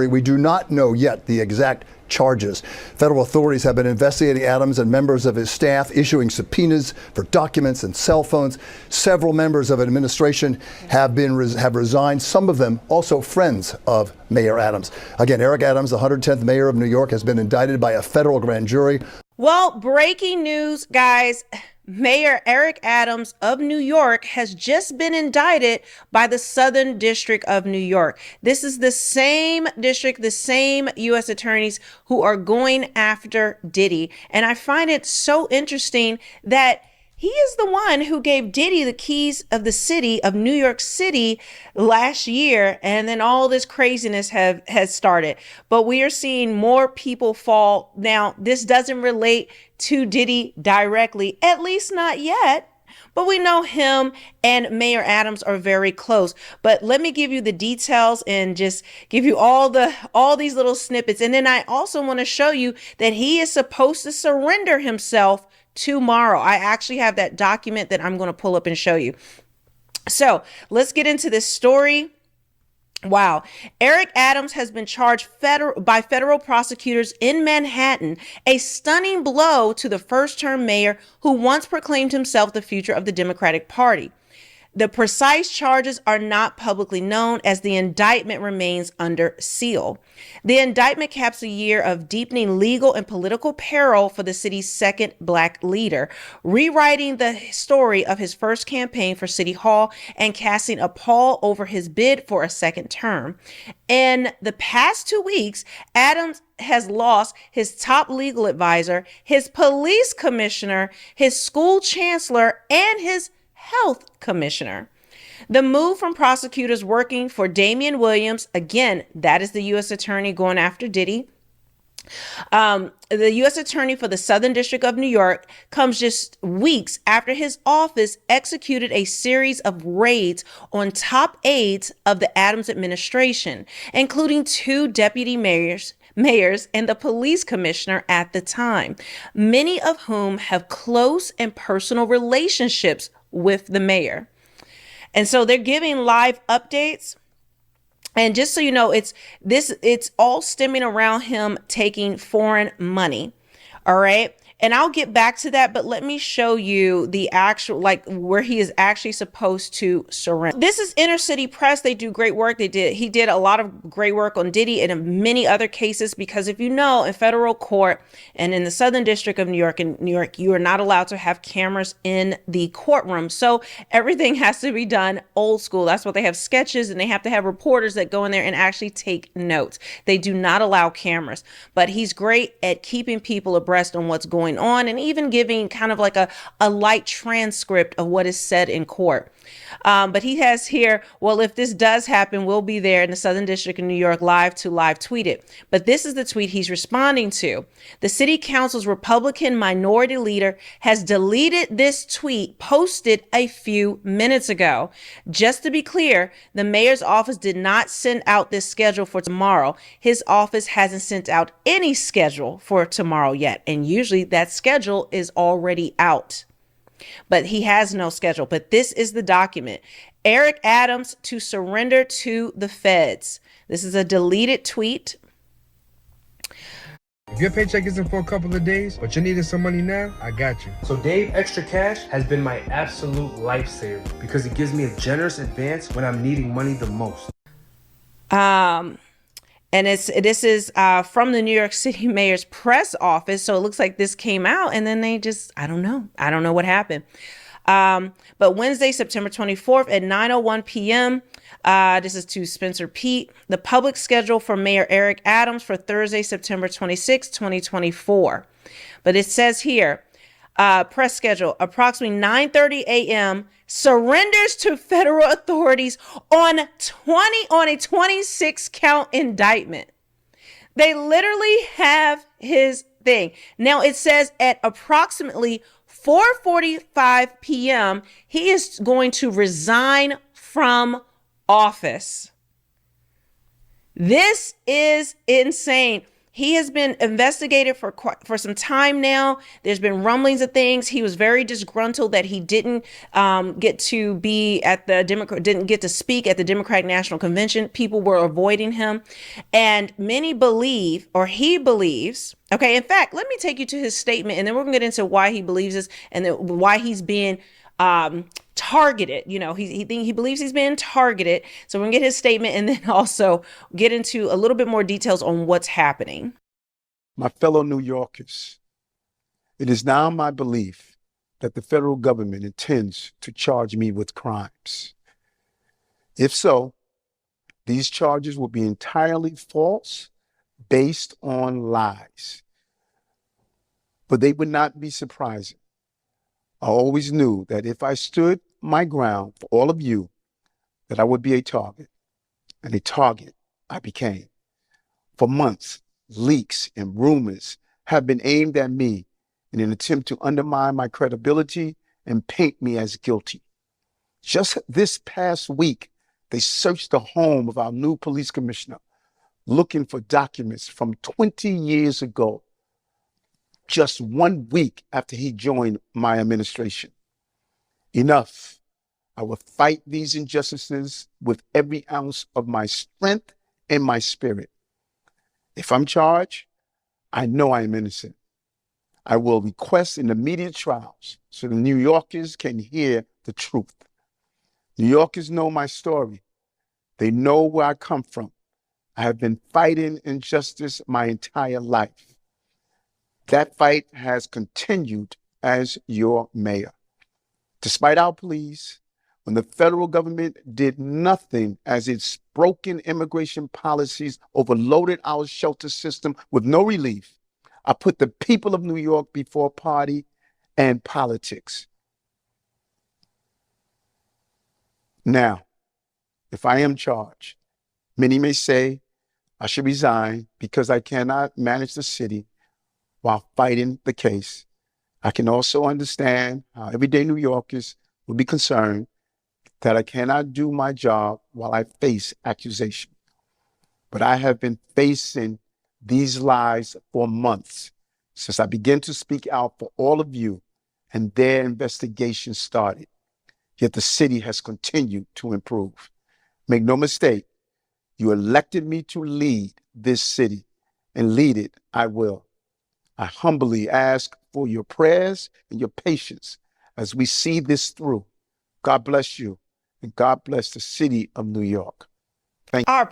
We do not know yet the exact charges. Federal authorities have been investigating Adams and members of his staff, issuing subpoenas for documents and cell phones. Several members of administration have resigned, some of them also friends of Mayor Adams. Again, Eric Adams, the 110th mayor of New York, has been indicted by a federal grand jury. Well, breaking news, guys. Mayor Eric Adams of New York has just been indicted by the Southern District of New York. This is the same district, the same U.S. attorneys who are going after Diddy. And I find it so interesting that he is the one who gave Diddy the keys of the city of New York City last year. And then all this craziness has started. But we are seeing more people fall. Now, this doesn't relate to Diddy directly, at least not yet. But we know him and Mayor Adams are very close. But let me give you the details and just give you all these little snippets. And then I also want to show you that he is supposed to surrender himself tomorrow. I actually have that document that I'm going to pull up and show you. So let's get into this story. Wow. Eric Adams has been charged by federal prosecutors in Manhattan, a stunning blow to the first-term mayor who once proclaimed himself the future of the Democratic Party. The precise charges are not publicly known as the indictment remains under seal. The indictment caps a year of deepening legal and political peril for the city's second black leader, rewriting the story of his first campaign for City Hall and casting a pall over his bid for a second term. In the past 2 weeks, Adams has lost his top legal advisor, his police commissioner, his school chancellor, and his health commissioner. The move from prosecutors working for Damian Williams, again, that is the U.S. attorney going after Diddy. The U.S. attorney for the Southern District of New York comes just weeks after his office executed a series of raids on top aides of the Adams administration, including 2 deputy mayors and the police commissioner at the time, many of whom have close and personal relationships with the mayor. And so they're giving live updates. And just so you know, it's all stemming around him taking foreign money. All right. And I'll get back to that, but let me show you the actual, where he is actually supposed to surrender. This is Inner City Press. They do great work. He did a lot of great work on Diddy and in many other cases, because if you know, in federal court and in the Southern District of New York, you are not allowed to have cameras in the courtroom. So everything has to be done old school. That's why they have sketches, and they have to have reporters that go in there and actually take notes. They do not allow cameras, but he's great at keeping people abreast on what's going on and even giving kind of like a light transcript of what is said in court. But he has here, well, if this does happen, we'll be there in the Southern District of New York live tweet it. But this is the tweet he's responding to. The city council's Republican minority leader has deleted this tweet posted a few minutes ago. Just to be clear, the mayor's office did not send out this schedule for tomorrow. His office hasn't sent out any schedule for tomorrow yet. And usually that schedule is already out. But he has no schedule. But this is the document. Eric Adams to surrender to the feds. This is a deleted tweet. If your paycheck isn't for a couple of days, but you're needing some money now, I got you. So Dave Extra Cash has been my absolute lifesaver because it gives me a generous advance when I'm needing money the most. And this is from the New York City mayor's press office. So it looks like this came out and then they just, I don't know what happened. But Wednesday, September 24th at 9:01 p.m. This is to Spencer Pete, the public schedule for Mayor Eric Adams for Thursday, September 26, 2024. But it says here, press schedule, approximately 9:30 a.m., surrenders to federal authorities on a 26 count indictment. They literally have his thing. Now it says at approximately 4:45 p.m., he is going to resign from office. This is insane. He has been investigated for some time now. There's been rumblings of things. He was very disgruntled that he didn't get to be at the didn't get to speak at the Democratic National Convention. People were avoiding him, and many believe, or he believes. Okay, in fact, let me take you to his statement, and then we're gonna get into why he believes this and why he's being targeted. You know, he believes he's being targeted. So we're gonna get his statement and then also get into a little bit more details on what's happening. My fellow New Yorkers, it is now my belief that the federal government intends to charge me with crimes. If so, these charges will be entirely false, based on lies. But they would not be surprising. I always knew that if I stood my ground for all of you, that I would be a target, and a target I became. For months, leaks and rumors have been aimed at me in an attempt to undermine my credibility and paint me as guilty. Just this past week, they searched the home of our new police commissioner, looking for documents from 20 years ago, just 1 week after he joined my administration. Enough. I will fight these injustices with every ounce of my strength and my spirit. If I'm charged, I know I am innocent. I will request an immediate trials so the New Yorkers can hear the truth. New Yorkers know my story. They know where I come from. I have been fighting injustice my entire life. That fight has continued as your mayor. Despite our pleas, when the federal government did nothing as its broken immigration policies overloaded our shelter system with no relief, I put the people of New York before party and politics. Now, if I am charged, many may say I should resign because I cannot manage the city while fighting the case. I can also understand how everyday New Yorkers will be concerned that I cannot do my job while I face accusation. But I have been facing these lies for months since I began to speak out for all of you and their investigation started. Yet the city has continued to improve. Make no mistake, you elected me to lead this city, and lead it I will. I humbly ask for your prayers and your patience as we see this through. God bless you, and God bless the city of New York. Thank you. Our